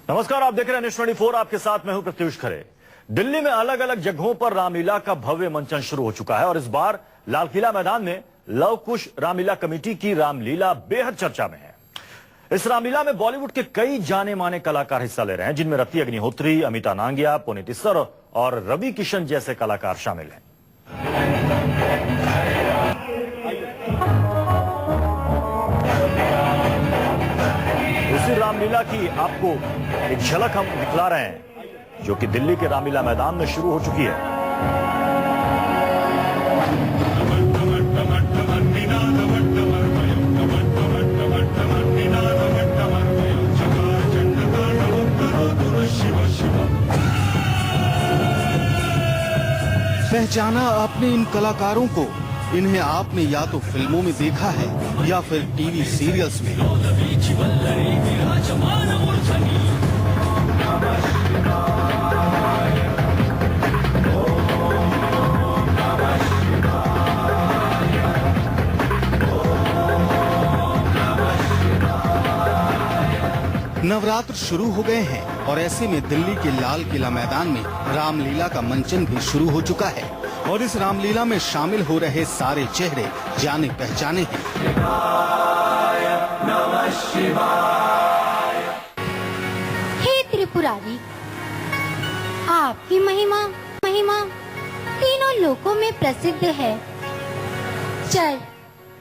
नमस्कार, आप देख रहे हैं न्यूज़ 24। आपके साथ मैं हूं प्रत्युष खरे। दिल्ली में अलग अलग जगहों पर रामलीला का भव्य मंचन शुरू हो चुका है और इस बार लाल किला मैदान में लव कुश रामलीला कमेटी की रामलीला बेहद चर्चा में है। इस रामलीला में बॉलीवुड के कई जाने माने कलाकार हिस्सा ले रहे हैं, जिनमें रति अग्निहोत्री, अमिता नांगिया, पुनीत इस्सर और रवि किशन जैसे कलाकार शामिल हैं। इसी रामलीला की आपको एक झलक हम दिखला रहे हैं, जो कि दिल्ली के रामलीला मैदान में शुरू हो चुकी है। पहचाना आपने इन कलाकारों को? इन्हें आपने या तो फिल्मों में देखा है या फिर टीवी सीरियल्स में। नवरात्र शुरू हो गए हैं और ऐसे में दिल्ली के लाल किला मैदान में रामलीला का मंचन भी शुरू हो चुका है और इस रामलीला में शामिल हो रहे सारे चेहरे जाने पहचाने हैं। हे त्रिपुरारी, आपकी महिमा तीनों लोकों में प्रसिद्ध है। चल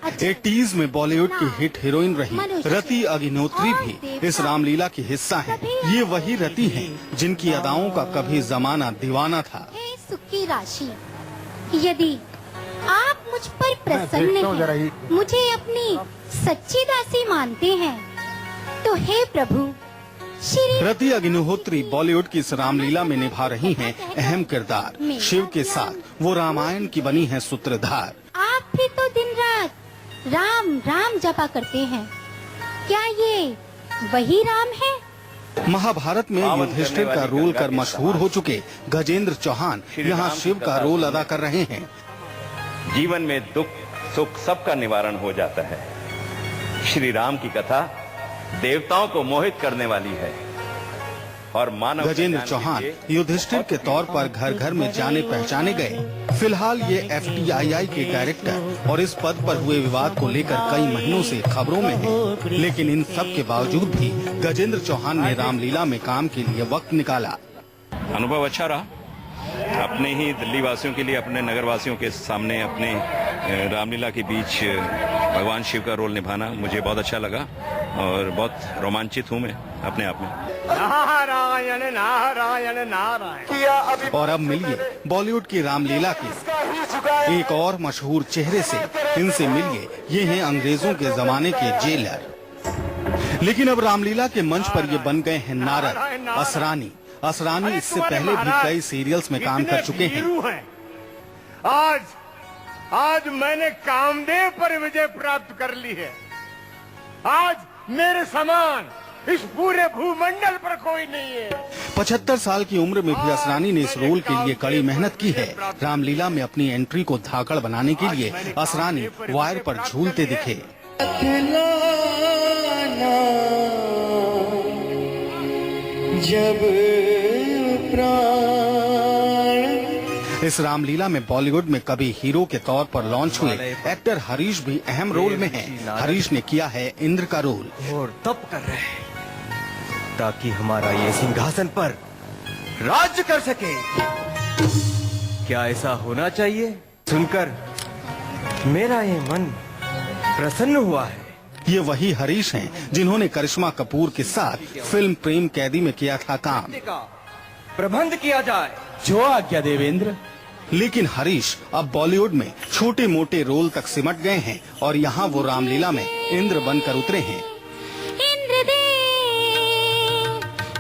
80s में बॉलीवुड की हिट हीरोइन रही रति अग्निहोत्री भी इस रामलीला की हिस्सा हैं। ये वही रति हैं जिनकी अदाओं का कभी जमाना दीवाना था। हे सुखी राशि, यदि आप मुझ पर प्रसन्न हैं, मुझे अपनी सच्ची दासी मानते हैं, तो हे प्रभु श्री रति अग्निहोत्री बॉलीवुड की इस रामलीला में निभा रही हैं अहम किरदार। शिव के साथ वो रामायण की बनी है सूत्रधार। आप भी तो दिन रात राम राम जपा करते हैं, क्या ये वही राम है? महाभारत में युधिष्ठिर का रोल कर मशहूर हो चुके गजेंद्र चौहान यहाँ शिव का रोल अदा कर रहे हैं। जीवन में दुख सुख सबका निवारण हो जाता है। श्री राम की कथा देवताओं को मोहित करने वाली है और मानव। गजेंद्र चौहान युधिष्ठिर के तौर पर घर घर में जाने पहचाने गए। फिलहाल ये FTII के डायरेक्टर और इस पद पर हुए विवाद को लेकर कई महीनों से खबरों में हैं। लेकिन इन सब के बावजूद भी गजेंद्र चौहान ने रामलीला में काम के लिए वक्त निकाला। अनुभव अच्छा रहा। अपने ही दिल्ली वासियों के लिए, अपने नगर वासियों के सामने अपने रामलीला के बीच भगवान शिव का रोल निभाना मुझे बहुत अच्छा लगा और बहुत रोमांचित हूँ मैं अपने आप में। नारायण नारायण नारायण। और अब मिलिए बॉलीवुड की रामलीला के एक और मशहूर चेहरे से। इनसे मिलिए, ये हैं अंग्रेजों के जमाने के जेलर। लेकिन अब रामलीला के मंच पर ये बन गए हैं नारद असरानी। असरानी इससे पहले भी कई सीरियल्स में काम कर चुके हैं। आज मैंने कामदेव पर विजय प्राप्त कर ली है। आज मेरे समान इस पूरे भूमंडल पर कोई नहीं है। 75 साल की उम्र में भी असरानी ने इस रोल के लिए कड़ी मेहनत की है। रामलीला में अपनी एंट्री को धाकड़ बनाने के लिए असरानी वायर पर झूलते दिखे। जब इस रामलीला में बॉलीवुड में कभी हीरो के तौर पर लॉन्च हुए एक्टर हरीश भी अहम रोल में हैं। हरीश ने किया है इंद्र का रोल। और तप कर रहे हैं ताकि हमारा ये सिंहासन पर राज्य कर सके। क्या ऐसा होना चाहिए? सुनकर मेरा ये मन प्रसन्न हुआ है। ये वही हरीश हैं जिन्होंने करिश्मा कपूर के साथ फिल्म प्रेम कैदी में किया था काम। प्रबंध किया जाए। जो आज्ञा देवेंद्र। लेकिन हरीश अब बॉलीवुड में छोटे मोटे रोल तक सिमट गए हैं और यहाँ वो रामलीला में इंद्र बनकर उतरे हैं।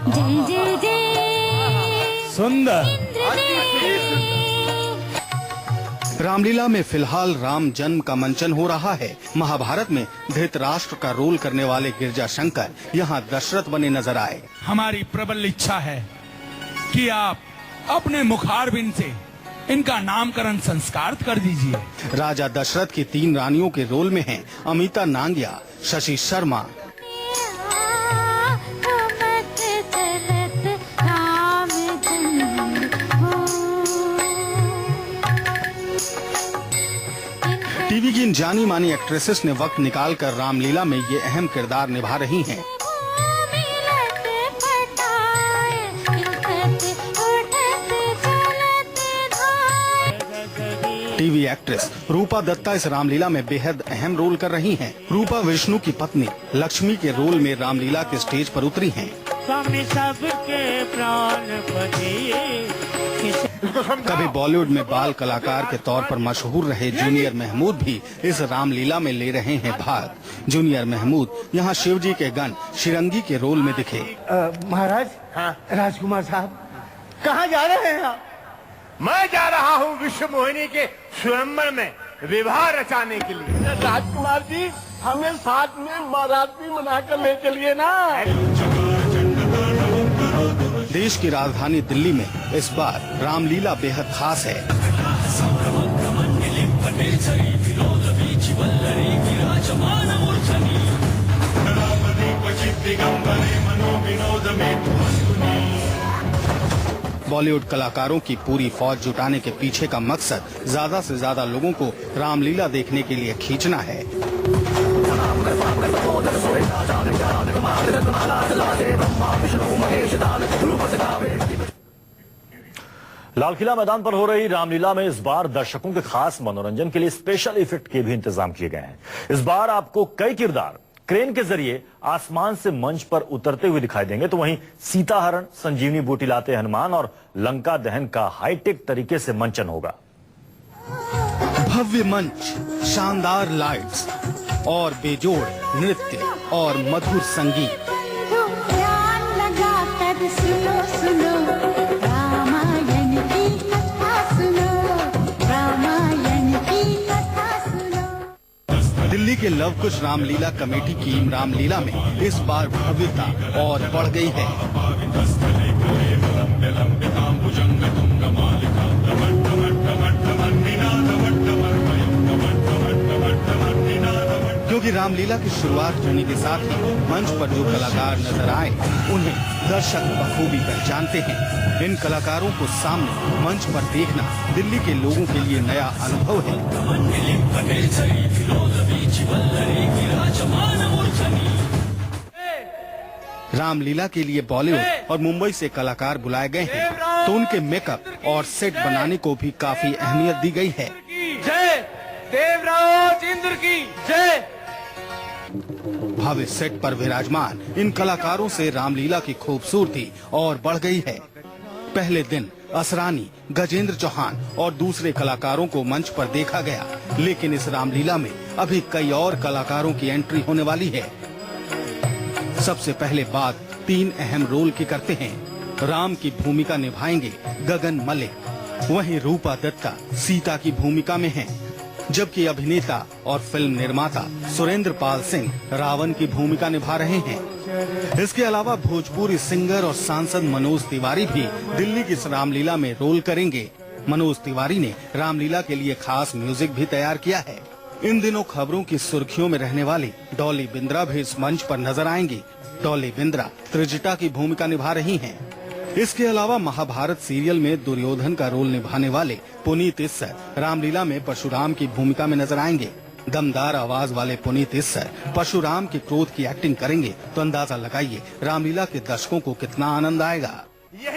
जय जय जय सुंदर। रामलीला में फिलहाल राम जन्म का मंचन हो रहा है। महाभारत में धृतराष्ट्र का रोल करने वाले गिरजा शंकर यहाँ दशरथ बने नजर आए। हमारी प्रबल इच्छा है कि आप अपने मुखारबिंद से इनका नामकरण संस्कार कर दीजिए। राजा दशरथ की 3 रानियों के रोल में हैं अमिता नांगिया, शशि शर्मा, टीवी की इन जानी मानी एक्ट्रेसेस ने वक्त निकालकर रामलीला में ये अहम किरदार निभा रही हैं। टीवी एक्ट्रेस रूपा दत्ता इस रामलीला में बेहद अहम रोल कर रही हैं। रूपा विष्णु की पत्नी लक्ष्मी के रोल में रामलीला के स्टेज पर उतरी हैं। कभी बॉलीवुड में बाल कलाकार के तौर पर मशहूर रहे जूनियर महमूद भी इस रामलीला में ले रहे हैं भाग। जूनियर महमूद यहाँ शिवजी के गण शिरंगी के रोल में दिखे। महाराज, हाँ राजकुमार साहब कहाँ जा रहे हैं आप? मैं जा रहा हूँ विश्व मोहिनी के स्वयंवर में विवाह रचाने के लिए। राजकुमार जी, हमें साथ में बाराती मनाकर ले चलिए ना। देश की राजधानी दिल्ली में इस बार रामलीला बेहद खास है। बॉलीवुड कलाकारों की पूरी फौज जुटाने के पीछे का मकसद ज्यादा से ज्यादा लोगों को रामलीला देखने के लिए खींचना है। लाल किला मैदान पर हो रही रामलीला में इस बार दर्शकों के खास मनोरंजन के लिए स्पेशल इफेक्ट के भी इंतजाम किए गए हैं। इस बार आपको कई किरदार क्रेन के जरिए आसमान से मंच पर उतरते हुए दिखाई देंगे, तो वहीं सीता हरण, संजीवनी बूटी लाते हनुमान और लंका दहन का हाईटेक तरीके से मंचन होगा। भव्य मंच, शानदार लाइट्स और बेजोड़ नृत्य और मधुर संगीत। तो ध्यान लगा कर सुनो सुनो, रामायण की कथा सुनो, रामायण की कथा सुनो। दिल्ली के लव कुश रामलीला कमेटी की रामलीला में इस बार भव्यता और बढ़ गई है। क्योंकि रामलीला की शुरुआत होने के साथ ही मंच पर जो कलाकार नजर आए उन्हें दर्शक बखूबी पहचानते हैं। इन कलाकारों को सामने मंच पर देखना दिल्ली के लोगों के लिए नया अनुभव है। रामलीला के लिए बॉलीवुड और मुंबई से कलाकार बुलाए गए हैं, तो उनके मेकअप और सेट बनाने को भी काफी अहमियत दी गई है। जय देवराज इंद्र की जय। भव्य सेट पर विराजमान इन कलाकारों से रामलीला की खूबसूरती और बढ़ गई है। पहले दिन असरानी, गजेंद्र चौहान और दूसरे कलाकारों को मंच पर देखा गया, लेकिन इस रामलीला में अभी कई और कलाकारों की एंट्री होने वाली है। सबसे पहले बात 3 अहम रोल की करते हैं। राम की भूमिका निभाएंगे गगन मलिक, वहीं रूपा दत्ता सीता की भूमिका में हैं, जबकि अभिनेता और फिल्म निर्माता सुरेंद्र पाल सिंह रावण की भूमिका निभा रहे हैं। इसके अलावा भोजपुरी सिंगर और सांसद मनोज तिवारी भी दिल्ली की इस रामलीला में रोल करेंगे। मनोज तिवारी ने रामलीला के लिए खास म्यूजिक भी तैयार किया है। इन दिनों खबरों की सुर्खियों में रहने वाली डॉली बिंद्रा भी इस मंच पर नजर आएंगी। डॉली बिंद्रा त्रिजटा की भूमिका निभा रही हैं। इसके अलावा महाभारत सीरियल में दुर्योधन का रोल निभाने वाले पुनीत इस्सर रामलीला में परशुराम की भूमिका में नजर आएंगे। दमदार आवाज वाले पुनीत इस्सर परशुराम के क्रोध की एक्टिंग करेंगे, तो अंदाजा लगाइए रामलीला के दर्शकों को कितना आनंद आएगा।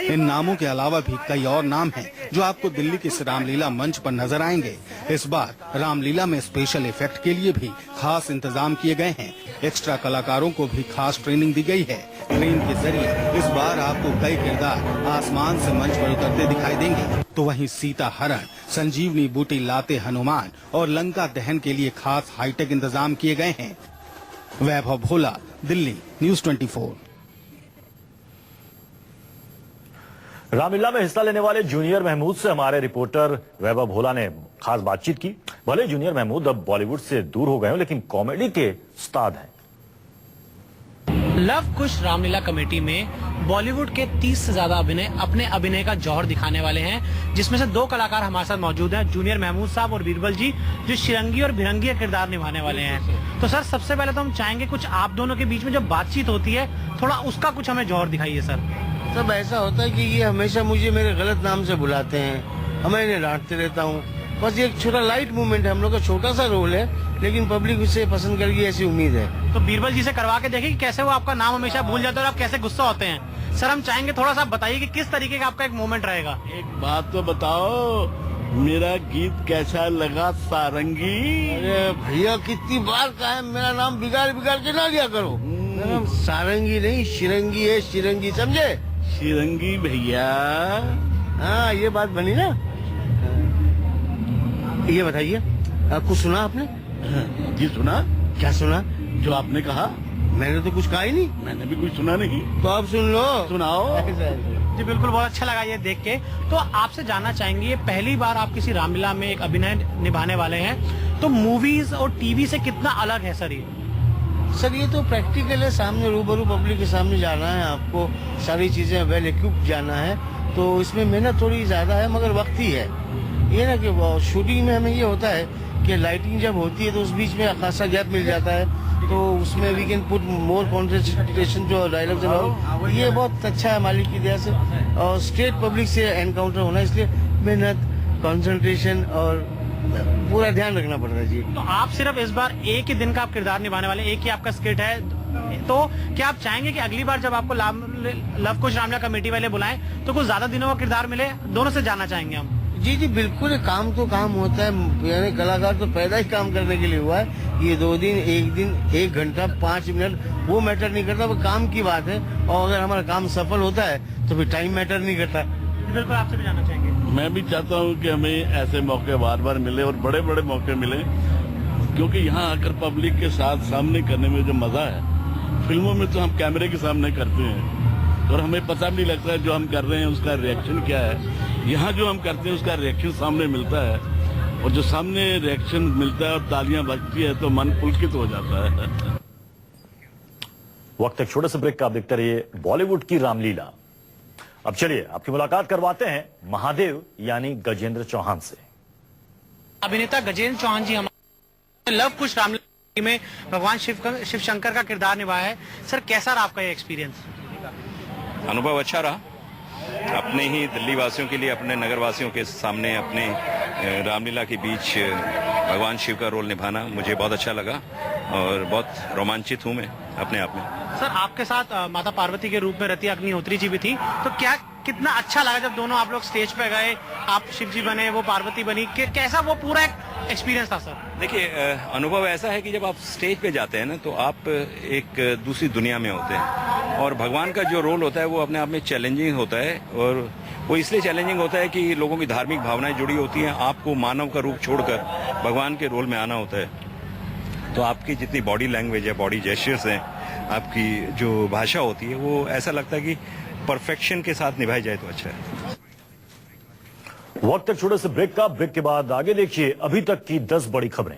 इन नामों के अलावा भी कई और नाम हैं जो आपको दिल्ली के इस रामलीला मंच पर नजर आएंगे। इस बार रामलीला में स्पेशल इफेक्ट के लिए भी खास इंतजाम किए गए हैं। एक्स्ट्रा कलाकारों को भी खास ट्रेनिंग दी गई है। ट्रेन के जरिए इस बार आपको कई किरदार आसमान से मंच पर उतरते दिखाई देंगे, तो वहीं सीता हरण, संजीवनी बूटी लाते हनुमान और लंका दहन के लिए खास हाईटेक इंतजाम किए गए हैं। वैभव भोला, दिल्ली, न्यूज़ 24। रामलीला में हिस्सा लेने वाले जूनियर महमूद से हमारे रिपोर्टर वैभव भोला ने खास बातचीत की। भले जूनियर महमूद अब बॉलीवुड से दूर हो गए हैं, लेकिन कॉमेडी के उस्ताद हैं। लव कुश रामलीला कमेटी में बॉलीवुड के 30 से ज्यादा अपने अभिनय का जौहर दिखाने वाले हैं, जिसमें से 2 कलाकार हमारे साथ मौजूद हैं, जूनियर महमूद साहब और बीरबल जी, जो शिरंगी और भिरंगी का किरदार निभाने वाले हैं। तो सर, सबसे पहले तो हम चाहेंगे कुछ आप दोनों के बीच में जब बातचीत होती है, थोड़ा उसका कुछ हमें जौहर दिखाइए सर। सब ऐसा होता है कि ये हमेशा मुझे मेरे गलत नाम से बुलाते हैं, मैं इन्हें डांटते रहता हूँ। बस एक छोटा लाइट मूवमेंट है, हम लोग का छोटा सा रोल है, लेकिन पब्लिक उसे पसंद करेगी ऐसी उम्मीद है। तो बीरबल जी से करवा के देखिए कि कैसे वो आपका नाम हमेशा भूल जाते हैं और आप कैसे गुस्सा होते हैं। सर हम चाहेंगे थोड़ा सा बताइए कि किस तरीके का आपका एक मोमेंट रहेगा। एक बात तो बताओ, मेरा गीत कैसा लगा सारंगी? अरे भैया कितनी बार कहा है मेरा नाम बिगाड़ के ना लिया करो। मेरा नाम सारंगी नहीं शिरंगी है, शिरंगी, समझे? शिरंगी भैया। हाँ ये बात बनी ना। ये बताइए कुछ सुना आपने? जी सुना। क्या सुना? जो आपने कहा। मैंने तो कुछ कहा ही नहीं। मैंने भी कुछ सुना नहीं। तो आप सुन लो। सुनाओ। जी बिल्कुल, बहुत अच्छा लगा ये देख के। तो आपसे जानना चाहेंगे, ये पहली बार आप किसी रामलीला में एक अभिनय निभाने वाले हैं, तो मूवीज और टीवी से कितना अलग है सर ये? सर ये तो प्रैक्टिकल है, सामने रूबरू पब्लिक के सामने जाना है, आपको सारी चीजें वेल इक्विप्ड जाना है, तो इसमें मेहनत थोड़ी ज्यादा है मगर वक्त ही है। ये ना कि शूटिंग में हमें ये होता है कि लाइटिंग जब होती है तो उस बीच में खासा गैप मिल जाता है, तो उसमें we can put more concentration जो डायलॉग्स है। ये बहुत अच्छा है मालिक की दया से, और स्ट्रेट पब्लिक से एनकाउंटर होना, इसलिए मेहनत, कंसंट्रेशन और पूरा ध्यान रखना पड़ता है जी। तो आप सिर्फ इस बार एक ही दिन का आप किरदार निभाने वाले, एक ही आपका स्किट है, तो क्या आप चाहेंगे कि अगली बार जब आपको लव कुश रामलीला कमेटी वाले बुलाएं तो कुछ ज्यादा दिनों का किरदार मिले? दोनों से जानना चाहेंगे हम। जी जी बिल्कुल, काम तो काम होता है, यानी कलाकार तो पैदा ही काम करने के लिए हुआ है। ये 2 दिन, 1 दिन, 1 घंटा, 5 मिनट वो मैटर नहीं करता, वो काम की बात है। और अगर हमारा काम सफल होता है तो फिर टाइम मैटर नहीं करता। बिल्कुल, आपसे भी जानना चाहेंगे। मैं भी चाहता हूँ कि हमें ऐसे मौके बार बार मिले और बड़े बड़े मौके मिले, क्योंकि यहाँ आकर पब्लिक के साथ सामने करने में जो मजा है, फिल्मों में तो हम कैमरे के सामने करते हैं और हमें पता भी नहीं लगता है जो हम कर रहे हैं उसका रिएक्शन क्या है। यहाँ जो हम करते हैं उसका रिएक्शन सामने मिलता है, और जो सामने रिएक्शन मिलता है और तालियां बजती है तो मन पुलकित हो जाता है। वक्त एक छोटे से ब्रेक का, आप देखते रहिए बॉलीवुड की रामलीला। अब चलिए आपकी मुलाकात करवाते हैं महादेव यानी गजेंद्र चौहान से। अभिनेता गजेंद्र चौहान जी हमारे लव कुश रामलीला में भगवान शिव शंकर का किरदार निभाया है। सर कैसा रहा आपका ये एक्सपीरियंस? अनुभव अच्छा रहा। अपने ही दिल्ली वासियों के लिए, अपने नगर वासियों के सामने, अपने रामलीला के बीच भगवान शिव का रोल निभाना मुझे बहुत अच्छा लगा और बहुत रोमांचित हूं मैं अपने आप में। सर आपके साथ माता पार्वती के रूप में रति अग्निहोत्री जी भी थी, तो क्या कितना अच्छा लगा जब दोनों आप लोग स्टेज पे गए, आप शिव जी बने, वो पार्वती बनी, कैसा वो पूरा एक एक्सपीरियंस था? सर देखिए, अनुभव ऐसा है कि जब आप स्टेज पे जाते हैं ना तो आप एक दूसरी दुनिया में होते हैं, और भगवान का जो रोल होता है वो अपने आप में चैलेंजिंग होता है, और वो इसलिए चैलेंजिंग होता है कि लोगों की धार्मिक भावनाएं जुड़ी होती हैं। आपको मानव का रूप छोड़कर भगवान के रोल में आना होता है, तो आपकी जितनी बॉडी लैंग्वेज है, बॉडी जेस्चर्स हैं, आपकी जो भाषा होती है, वो ऐसा लगता है कि परफेक्शन के साथ निभाई जाए तो अच्छा है। वक्त एक छोटे से ब्रेक का, ब्रेक के बाद आगे देखिए अभी तक की 10 बड़ी खबरें।